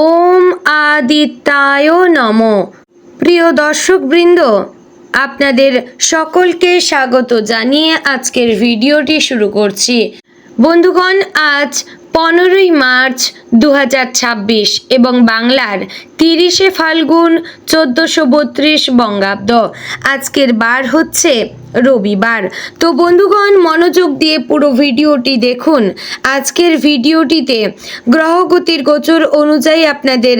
ওম আদিত্যায় নমঃ। প্রিয় দর্শকবৃন্দ, আপনাদের সকলকে স্বাগত জানিয়ে আজকের ভিডিওটি শুরু করছি। বন্ধুগণ, আজ 15ই মার্চ 2026 এবং বাংলার 30শে ফাল্গুন 1432 বঙ্গাব্দ। আজকের বার হচ্ছে রবিবার। তো বন্ধুগণ, মনোযোগ দিয়ে পুরো ভিডিওটি দেখুন। আজকের ভিডিওটিতে গ্রহগতির গোচর অনুযায়ী আপনাদের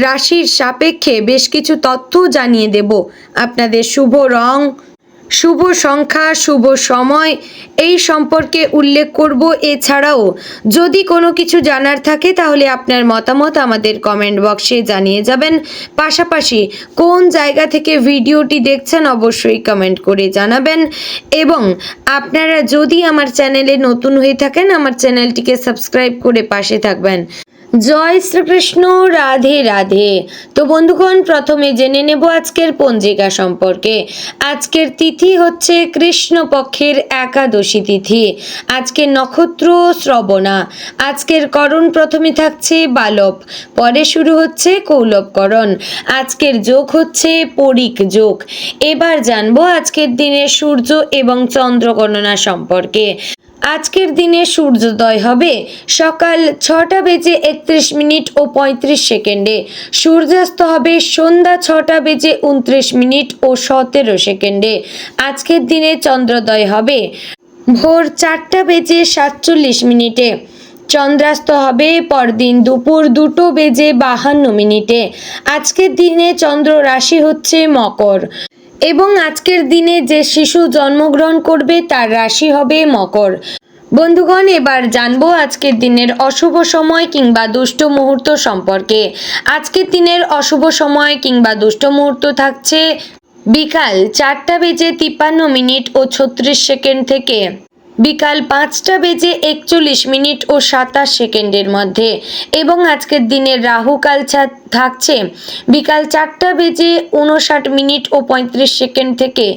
রাশির সাপেক্ষে বেশ কিছু তথ্য জানিয়ে দেব। আপনাদের শুভ রং, শুভ সংখ্যা, শুভ সময় এই সম্পর্কে উল্লেখ করব। এছাড়াও যদি কোনো কিছু জানার থাকে তাহলে আপনার মতামত আমাদের কমেন্ট বক্সে জানিয়ে যাবেন। পাশাপাশি কোন জায়গা থেকে ভিডিওটি দেখছেন অবশ্যই কমেন্ট করে জানাবেন। এবং আপনারা যদি আমার চ্যানেলে নতুন হয়ে থাকেন, আমার চ্যানেলটিকে সাবস্ক্রাইব করে পাশে থাকবেন। জয় শ্রীকৃষ্ণ, রাধে রাধে। তো বন্ধুগণ, প্রথমে জেনে নেব আজকের পঞ্জিকা সম্পর্কে। আজকের তিথি হচ্ছে কৃষ্ণপক্ষের একাদশী তিথি। আজকের নক্ষত্র শ্রবণা। আজকের করণ প্রথমে থাকছে বালব, পরে শুরু হচ্ছে কৌলবকরণ। আজকের যোগ হচ্ছে পরিক যোগ। এবার জানবো আজকের দিনের সূর্য এবং চন্দ্র গণনা সম্পর্কে। আজকের দিনে সূর্যোদয় হবে সকাল 6:31 ও 35 সেকেন্ডে। সূর্যাস্ত হবে সন্ধ্যা 6:29 ও 17 সেকেন্ডে। আজকের দিনে চন্দ্রোদয় হবে ভোর 4:47 চন্দ্রাস্ত হবে পরদিন দুপুর 2:52। আজকের দিনে চন্দ্র রাশি হচ্ছে মকর এবং আজকের দিনে যে শিশু জন্মগ্রহণ করবে তার রাশি হবে মকর। বন্ধুগণ, এবার জানবো আজকের দিনের অশুভ সময় কিংবা দুষ্ট মুহূর্ত সম্পর্কে। আজকের দিনের অশুভ সময় কিংবা দুষ্ট মুহূর্ত থাকছে বিকাল 4:53 ও 36 সেকেন্ড থেকে বিকাল 5:41 ও 27 সেকেন্ডের মধ্যে। এবং আজকের দিনের রাহুকাল থাকছে বিকাল 4:59 ও 35 সেকেন্ড থেকে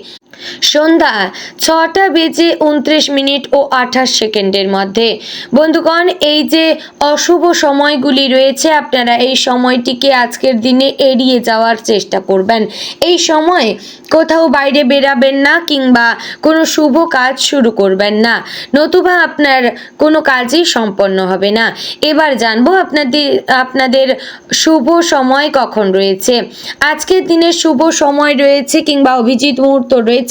সন্ধ্যা 6:29 ও 28 সেকেন্ডের মধ্যে। বন্ধুগণ, এই যে অশুভ সময়গুলি রয়েছে, আপনারা এই সময়টিকে আজকের দিনে এড়িয়ে যাওয়ার চেষ্টা করবেন। এই সময় কোথাও বাইরে বেরাবেন না কিংবা কোনো শুভ কাজ শুরু করবেন না, নতুবা আপনার কোনো কাজই সম্পন্ন হবে না। এবার জানবো আপনাদের শুভ সময় কখন রয়েছে। আজকের দিনে শুভ সময় রয়েছে কিংবা অভিজিৎ মুহূর্ত রয়েছে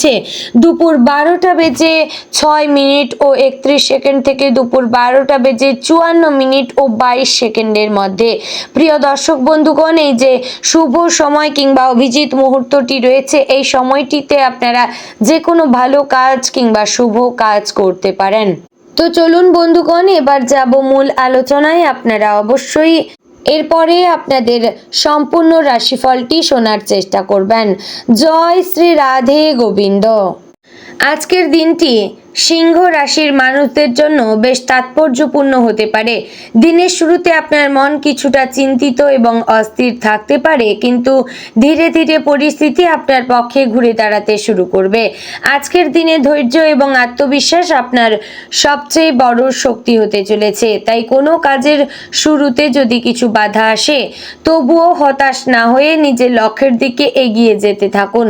দুপুর 12:06 ও 31 সেকেন্ড থেকে দুপুর 12:54 ও 22 সেকেন্ডের মধ্যে। প্রিয় দর্শক বন্ধুগণ, এই যে শুভ সময় কিংবা অভিজিৎ মুহূর্তটি রয়েছে, এই সময়টিতে আপনারা যে কোনো ভালো কাজ কিংবা শুভ কাজ করতে পারেন। তো চলুন বন্ধুগণ, এবার যাব মূল আলোচনায়। আপনারা অবশ্যই এরপরে আপনাদের সম্পূর্ণ রাশিফলটি শোনার চেষ্টা করবেন। জয় শ্রী রাধে গোবিন্দ। আজকের দিনটি সিংহ রাশির মানুষদের জন্য বেশ তাৎপর্যপূর্ণ হতে পারে। দিনের শুরুতে আপনার মন কিছুটা চিন্তিত এবং অস্থির থাকতে পারে, কিন্তু ধীরে ধীরে পরিস্থিতি আপনার পক্ষে ঘুরে দাঁড়াতে শুরু করবে। আজকের দিনে ধৈর্য এবং আত্মবিশ্বাস আপনার সবচেয়ে বড় শক্তি হতে চলেছে। তাই কোনো কাজের শুরুতে যদি কিছু বাধা আসে, তবুও হতাশ না হয়ে নিজের লক্ষ্যের দিকে এগিয়ে যেতে থাকুন।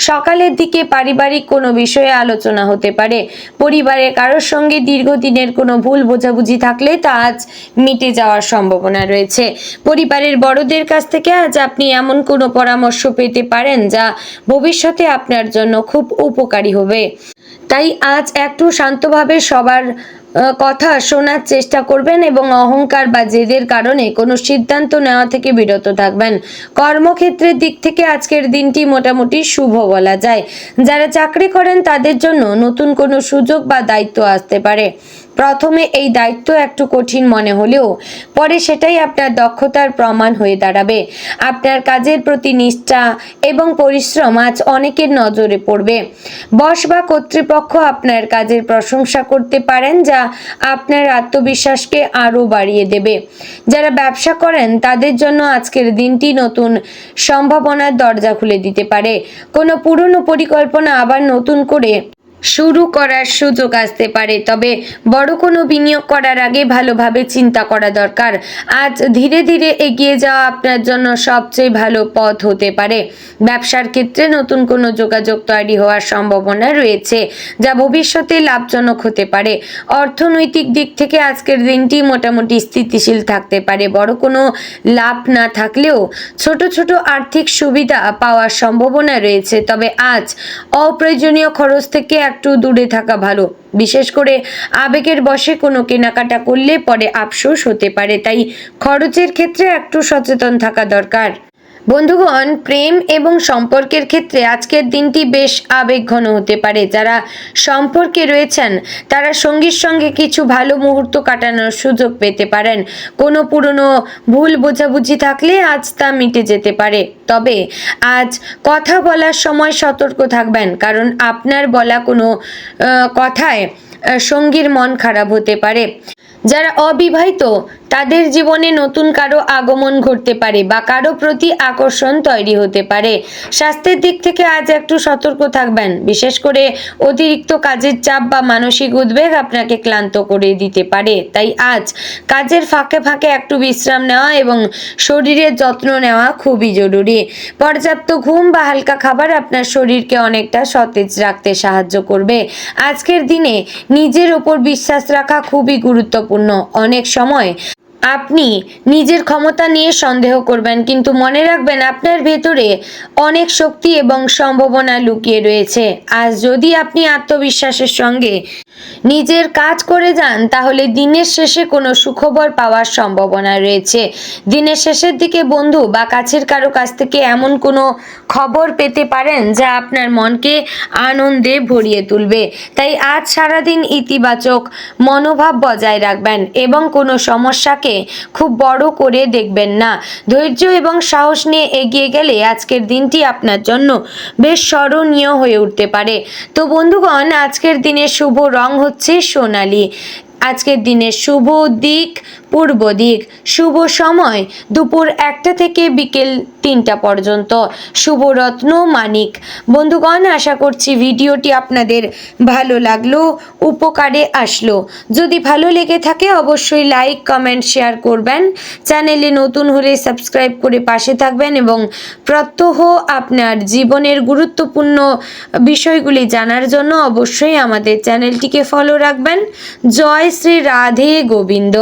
সকালের দিকে পারিবারিক কোনো বিষয়ে আলোচনা হতে পারে। পরিবারের কারোর সঙ্গে দীর্ঘদিনের কোনো ভুল বোঝাবুঝি থাকলে তা আজ মিটে যাওয়ার সম্ভাবনা রয়েছে। পরিবারের বড়দের কাছ থেকে আজ আপনি এমন কোনো পরামর্শ পেতে পারেন যা ভবিষ্যতে আপনার জন্য খুব উপকারী হবে। তাই আজ একটু শান্তভাবে সবার কথা শোনার চেষ্টা করবেন এবং অহংকার বা জেদের কারণে কোনো সিদ্ধান্ত নেওয়া থেকে বিরত থাকবেন। কর্মক্ষেত্রের দিক থেকে আজকের দিনটি মোটামুটি শুভ বলা যায়। যারা চাকরি করেন তাদের জন্য নতুন কোনো সুযোগ বা দায়িত্ব আসতে পারে। প্রথমে এই দায়িত্ব একটু কঠিন মনে হলেও পরে সেটাই আপনার দক্ষতার প্রমাণ হয়ে দাঁড়াবে। আপনার কাজের প্রতি নিষ্ঠা এবং পরিশ্রম আজ অনেকের নজরে পড়বে। বস বা কর্তৃপক্ষ আপনার কাজের প্রশংসা করতে পারেন, যা আপনার আত্মবিশ্বাসকে আরও বাড়িয়ে দেবে। যারা ব্যবসা করেন তাদের জন্য আজকের দিনটি নতুন সম্ভাবনার দরজা খুলে দিতে পারে। কোনো পুরনো পরিকল্পনা আবার নতুন করে শুরু করার সুযোগ আসতে পারে, তবে বড় কোনো বিনিয়োগ করার আগে ভালোভাবে চিন্তা করা দরকার। আজ ধীরে ধীরে এগিয়ে যাওয়া আপনার জন্য সবচেয়ে ভালো পথ হতে পারে। ব্যবসার ক্ষেত্রে নতুন কোনো যোগাযোগ তৈরি হওয়ার সম্ভাবনা রয়েছে, যা ভবিষ্যতে লাভজনক হতে পারে। অর্থনৈতিক দিক থেকে আজকের দিনটি মোটামুটি স্থিতিশীল থাকতে পারে। বড় কোনো লাভ না থাকলেও ছোট ছোট আর্থিক সুবিধা পাওয়ার সম্ভাবনা রয়েছে, তবে আজ অপ্রয়োজনীয় খরচ থেকে একটু দূরে থাকা ভালো। বিশেষ করে আবেগের বশে কোনো কেনাকাটা করলে পরে আফসোস হতে পারে, তাই খরচের ক্ষেত্রে একটু সচেতন থাকা দরকার। বন্ধুগণ, প্রেম এবং সম্পর্কের ক্ষেত্রে আজকের দিনটি বেশ আবেগঘন হতে পারে। যারা সম্পর্কে রয়েছেন তারা সঙ্গীর সঙ্গে কিছু ভালো মুহূর্ত কাটানোর সুযোগ পেতে পারেন। কোনো পুরনো ভুল বোঝাবুঝি থাকলে আজ তা মিটে যেতে পারে, তবে আজ কথা বলার সময় সতর্ক থাকবেন, কারণ আপনার বলা কোনো কথায় সঙ্গীর মন খারাপ হতে পারে। যারা অবিবাহিত তাদের জীবনে নতুন কারো আগমন ঘটতে পারে বা কারো প্রতি আকর্ষণ তৈরি হতে পারে। স্বাস্থ্যের দিক থেকে আজ একটু সতর্ক থাকবেন, বিশেষ করে অতিরিক্ত কাজের চাপ বা মানসিক উদ্বেগ আপনাকে ক্লান্ত করে দিতে পারে। তাই আজ কাজের ফাঁকে ফাঁকে একটু বিশ্রাম নেওয়া এবং শরীরের যত্ন নেওয়া খুবই জরুরি। পর্যাপ্ত ঘুম বা হালকা খাবার আপনার শরীরকে অনেকটা সতেজ রাখতে সাহায্য করবে। আজকের দিনে নিজের ওপর বিশ্বাস রাখা খুবই গুরুত্বপূর্ণ। অনেক সময় আপনি নিজের ক্ষমতা নিয়ে সন্দেহ করবেন, কিন্তু মনে রাখবেন আপনার ভেতরে অনেক শক্তি এবং সম্ভাবনা লুকিয়ে রয়েছে। আজ যদি আপনি আত্মবিশ্বাসের সঙ্গে নিজের কাজ করে যান, তাহলে দিনের শেষে কোনো সুখবর পাওয়ার সম্ভাবনা রয়েছে। দিনের শেষের দিকে বন্ধু বা কাছের কারো কাছ থেকে এমন কোনো খবর পেতে পারেন যা আপনার মনকে আনন্দে ভরিয়ে তুলবে। তাই আজ সারাদিন ইতিবাচক মনোভাব বজায় রাখবেন এবং কোনো সমস্যাকে খুব বড় করে দেখবেন না। ধৈর্য এবং সাহস নিয়ে এগিয়ে গেলে আজকের দিনটি আপনার জন্য বেশ স্মরণীয় হয়ে উঠতে পারে। তো বন্ধুগণ, আজকের দিনের শুভ রং হচ্ছে সোনালী। আজকের দিনের শুভ দিক পূর্ব দিক। শুভ সময় দুপুর 1টা থেকে বিকেল 3টা পর্যন্ত। শুভ রত্ন মানিক। বন্ধুগণ, আশা করছি ভিডিওটি আপনাদের ভালো লাগলো, উপকারে আসলো। যদি ভালো লেগে থাকে অবশ্যই লাইক, কমেন্ট, শেয়ার করবেন। চ্যানেলে নতুন হলে সাবস্ক্রাইব করে পাশে থাকবেন এবং প্রত্যহ আপনার জীবনের গুরুত্বপূর্ণ বিষয়গুলি জানার জন্য অবশ্যই আমাদের চ্যানেলটিকে ফলো রাখবেন। জয় শ্রী রাধে গোবিন্দ।